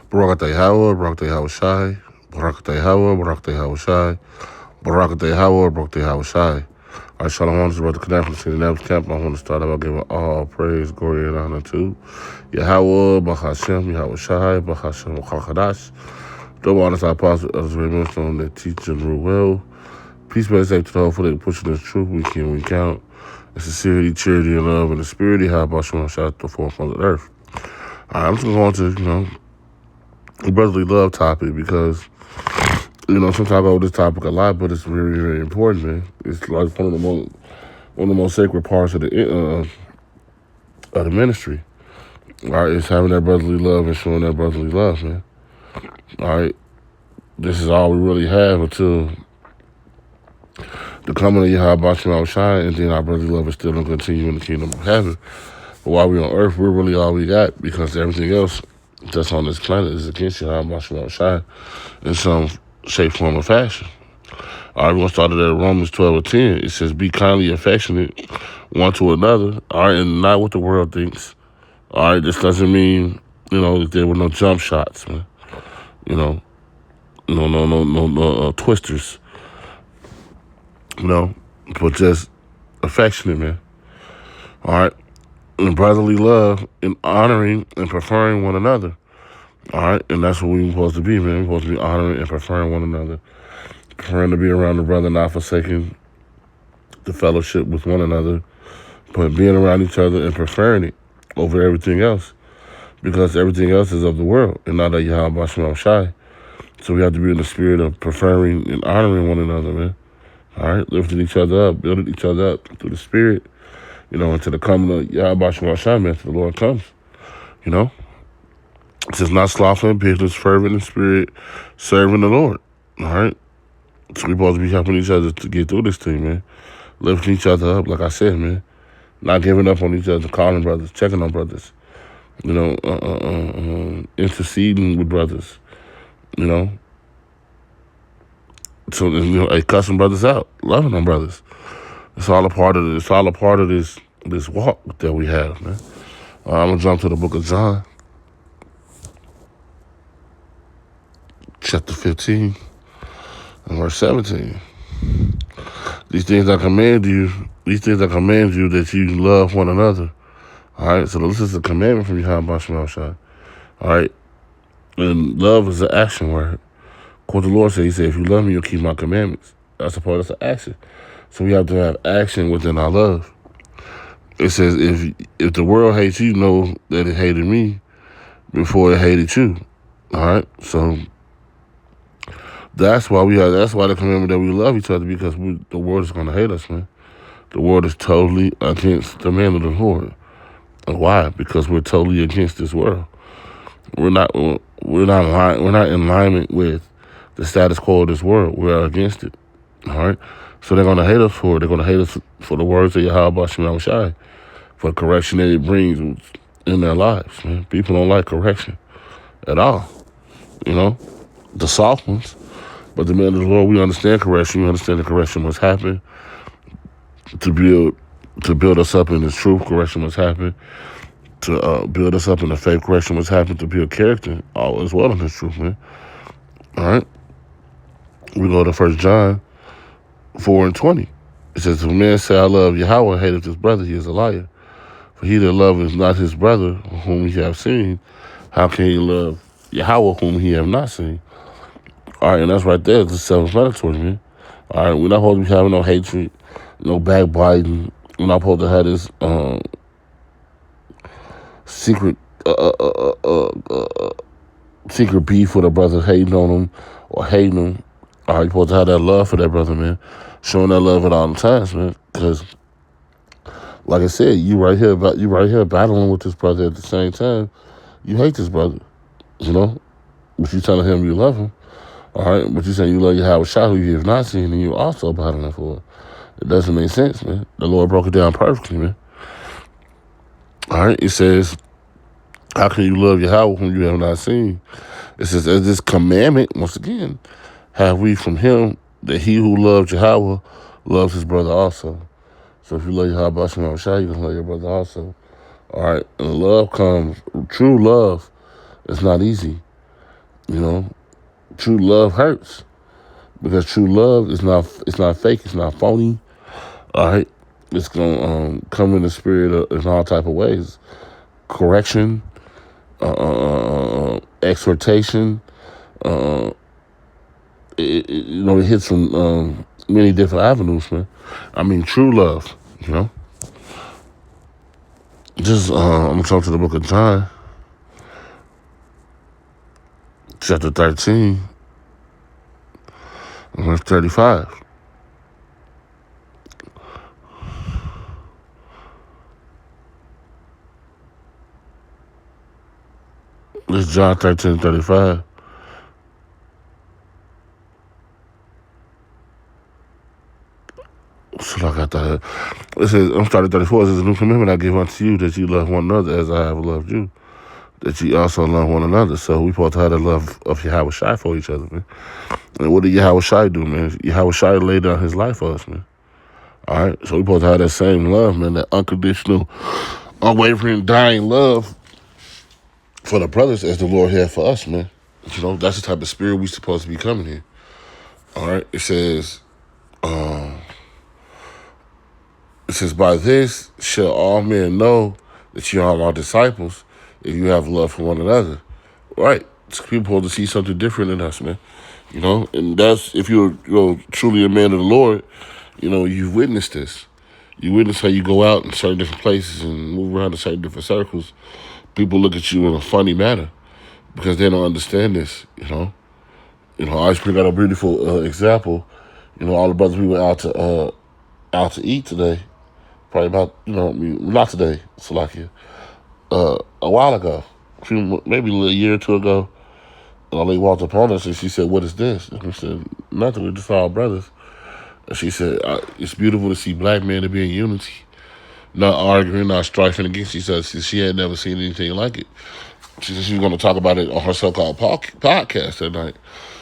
Barakatay Hawa, Barakatay Hawa Shai, Barakatay Hawa, Barakatay Hawa Shai, Barakatay Hawa, Barakatay Hawa Shai. All right, Shalom, this is about to connect from the city Naps Camp. I want to start out by giving all praise, glory, and honor to Yahweh, Bahashem, Yahweh Shai, Bahashem, Chachadash. Double honor to our apostle, others remain on that teach and rule well. Peace, be safe to the whole for the pushing this truth week in, week out. And sincerity, charity, and love, and the spirit, how about Shema Shai at the forefront of the earth. All right, I'm just going to, the brotherly love topic because, sometimes I go over this topic a lot, but it's very, very important, man. It's like one of the most sacred parts of the ministry. All right, it's having that brotherly love and showing that brotherly love, man. All right, this is all we really have until the coming of Yahweh Shem Shai, and then our brotherly love is still going to continue in the kingdom of heaven. But while we're on earth, we're really all we got because everything else that's on this planet is against Yahweh Shem Shai in some shape, form, or fashion. All right, we're going to start at Romans 12:10. It says, be kindly affectionate one to another, all right, and not what the world thinks. All right, this doesn't mean, that there were no jump shots, man. No twisters. But just affectionate, man. All right, and brotherly love and honoring and preferring one another. All right, and that's what we're supposed to be, man. We're supposed to be honoring and preferring one another. Preferring to be around the brother, not forsaking the fellowship with one another, but being around each other and preferring it over everything else, because everything else is of the world and not of Yahweh Shem Shai. So we have to be in the spirit of preferring and honoring one another, man. All right, lifting each other up, building each other up through the spirit, until the coming of Yahweh Shem Shai, man, till the Lord comes, It's just not slothful in business, fervent in spirit, serving the Lord, all right? So we're supposed to be helping each other to get through this thing, man. Lifting each other up, like I said, man. Not giving up on each other, calling brothers, checking on brothers, interceding with brothers, So, cussing brothers out, loving them brothers. It's all a part of this walk that we have, man. I'm gonna jump to the book of John, chapter 15, and verse 17. These things I command you that you love one another. All right, so this is a commandment from Yahweh Shem Shai. All right, and love is an action word. What the Lord said, He said, if you love me, you'll keep my commandments. That's a part of the action. So we have to have action within our love. It says, if the world hates you, know that it hated me before it hated you. All right, so that's why the commandment that we love each other, because the world is going to hate us, man. The world is totally against the man of the Lord. And why? Because we're totally against this world. We're not in alignment with the status quo of this world. We're against it. All right? So they're going to hate us for it. They're going to hate us for the words of Yahweh Shem Shai, for the correction that it brings in their lives, man. People don't like correction at all. The soft ones. But the men of the Lord, we understand correction. We understand that correction must happen to build us up in His truth. Correction must happen to build us up in the faith. Correction must happen to build character, all as well in His truth, man. All right, we go to 1 John 4:20. It says, if a man say, I love Yahweh, hateth his brother, he is a liar. For he that loveth not his brother whom he hath seen, how can he love Yahweh whom he have not seen? All right, and that's right there. It's self-explanatory, man. All right, we're not supposed to be having no hatred, no backbiting. We're not supposed to have this secret beef with a brother, hating on him or hating him. All right, you're supposed to have that love for that brother, man. Showing that love at all the times, man. Because, like I said, you right here battling with this brother at the same time. You hate this brother, but you telling him you love him. All right, but you saying you love Yahweh Shai, who you have not seen, and you also battling for it. It doesn't make sense, man. The Lord broke it down perfectly, man. All right, it says, how can you love Yahweh whom you have not seen? It says, as this commandment, once again, have we from Him, that he who loves Yahweh loves his brother also. So if you love Yahweh Shem Shai, you can love your brother also. All right, and love comes, true love is not easy. You know, true love hurts because true love is not, it's not fake, it's not phony. All right, it's gonna come in the spirit of, in all type of ways: correction, exhortation. Uh, it hits from many different avenues, man. I mean, true love. You know, just I'm gonna talk to the book of John, chapter 13, verse 35. This is John 13:35. So I got that. It says, I'm starting 34. It says, a new commandment I give unto you, that you love one another as I have loved you, that you also love one another. So we supposed to have the love of Yahweh Shai for each other, man. And what did Yahweh Shai do, man? Yahweh Shai laid down his life for us, man. All right? So we supposed to have that same love, man, that unconditional, unwavering, dying love for the brothers as the Lord had for us, man. You know, that's the type of spirit we supposed to be coming in. All right? It says, by this shall all men know that you are my disciples if you have love for one another. Right. People supposed to see something different in us, man. You know, and that's, if you're truly a man of the Lord, you know, you've witnessed this. You witness how you go out in certain different places and move around in certain different circles. People look at you in a funny manner because they don't understand this, you know. You know, I always bring out a beautiful example. You know, all the brothers we went out to eat today, probably about, not today, Salakia, a while ago, maybe a year or two ago, and a lady walked up on us and she said, "What is this?" And we said, "Nothing, we're just all brothers." And she said, "It's beautiful to see black men to be in unity, not arguing, not strifing against each other." She had never seen anything like it. She said she was going to talk about it on her so-called podcast that night.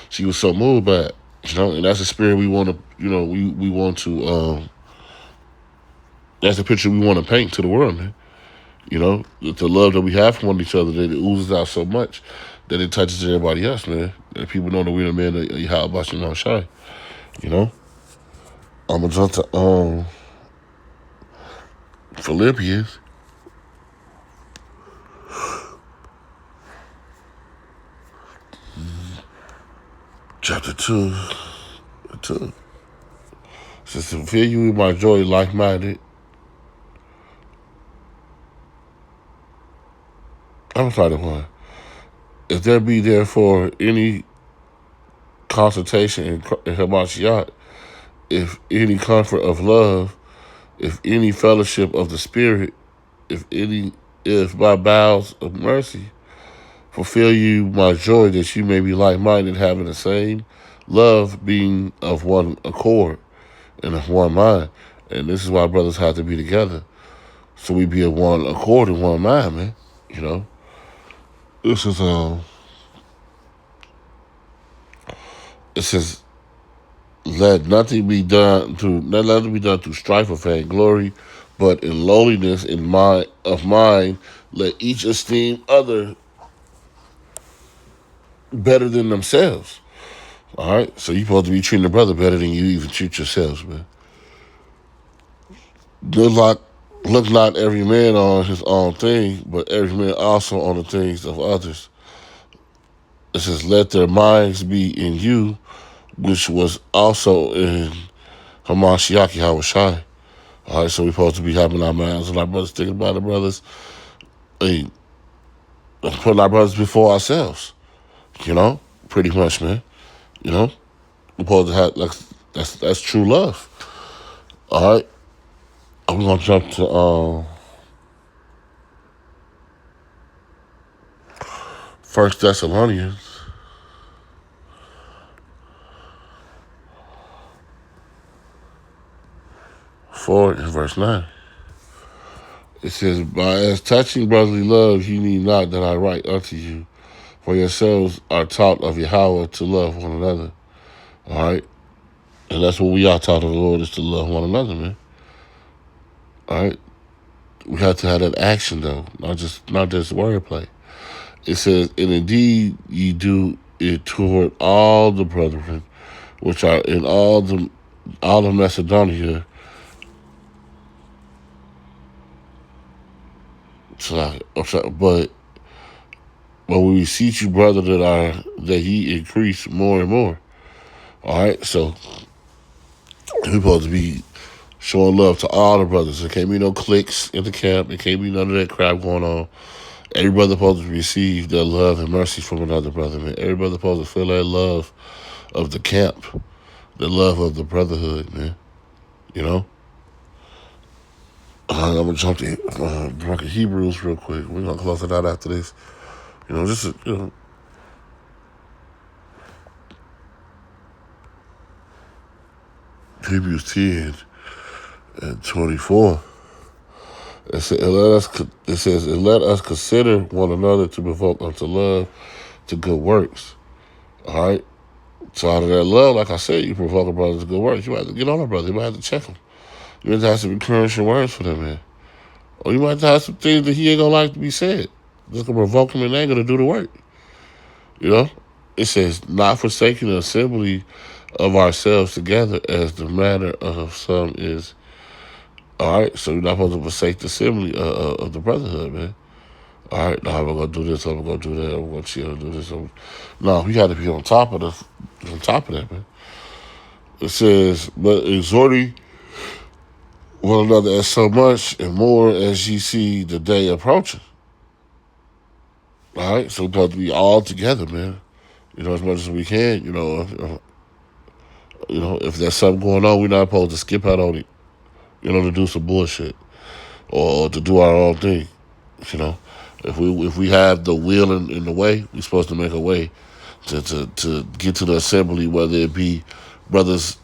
She was so moved by it, and that's the spirit we want to, we want to, that's the picture we want to paint to the world, man. You know, the love that we have for one each other, that it oozes out so much that it touches everybody else, man. And people know that we're the man of Yahweh Bashim Shai. You know? I'm going to jump to Philippians. Chapter 2. It says, to fill you with my joy, like-minded. I'm sorry, one. If there be therefore any consultation in Hamashiach, if any comfort of love, if any fellowship of the Spirit, if by bowels of mercy, fulfill you my joy, that you may be like-minded, having the same love, being of one accord and of one mind. And this is why brothers have to be together, so we be of one accord and one mind, man. You know, this is it says, let nothing be done through strife or vainglory, but in lowliness of mind, let each esteem other better than themselves. All right? So you're supposed to be treating a brother better than you even treat yourselves, man. Look not every man on his own thing, but every man also on the things of others. It says, let their minds be in you, which was also in Hamashiach Yahushai. All right, so we're supposed to be having our minds and our brothers, thinking about the brothers, hey, putting our brothers before ourselves. You know, pretty much, man. You know, we're supposed to have, like, that's true love. All right, I'm gonna jump to 1 Thessalonians 4 and verse 9. It says, by as touching brotherly love, you need not that I write unto you, for yourselves are taught of Yahweh to love one another. All right? And that's what we are taught of the Lord, is to love one another, man. All right? We have to have that action, though, not just wordplay. It says, and indeed ye do it toward all the brethren which are in all of Macedonia. But we beseech you, brother, that he increase more and more. All right, so we're supposed to be showing love to all the brothers. There can't be no cliques in the camp. There can't be none of that crap going on. Every brother supposed to receive their love and mercy from another brother, man. Every brother supposed to feel that love of the camp, the love of the brotherhood, man. You know? I'm going to jump to Book of Hebrews real quick. We're going to close it out after this. You know, just, Hebrews 10 and 24. It says, and let us consider one another to provoke unto love, to good works. All right? So out of that love, like I said, you provoke a brother to good works. You might have to get on a brother. You might have to check him. You might have to have some encouraging words for that man. Or you might have to have some things that he ain't going to like to be said. Just going to provoke him in anger to do the work. You know? It says, not forsaking the assembly of ourselves together as the manner of some is. All right? So you're not supposed to forsake the assembly of the brotherhood, man. All right, now I'm going to do this, I'm going to do that, I'm going to chill and do this. No, we got to be on top of that, man. It says, but exhorting one another as so much and more as ye see the day approaching. All right, so we're supposed to be all together, man. You know, as much as we can. You know, if there's something going on, we're not supposed to skip out on it. You know, to do some bullshit or to do our own thing. You know, if we have the will in the way, we're supposed to make a way to get to the assembly, whether it be brothers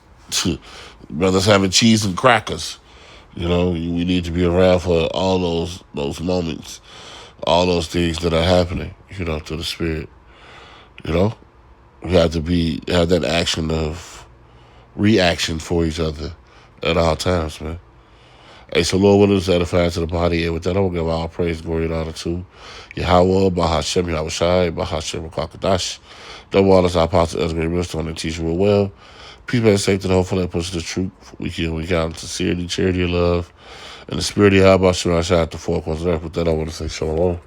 having cheese and crackers. You know, we need to be around for all those moments, all those things that are happening, you know, to the spirit. You know, we have to have that action of reaction for each other at all times, man. Hey, so Lord, what is edifying to the body? And with that, I will give all praise, glory, and honor to Yahweh, Bahashem, Yahushai, Bahashem, Kakadash. Double honors our apostle, Ezra Millstone, and teach you well. Peace, and safety, and hopefully that pushes the truth. We out in sincerity, charity, and love. And the spirit of Yahweh, Shemashah, at the four corners of earth. With that, I want to say shalom.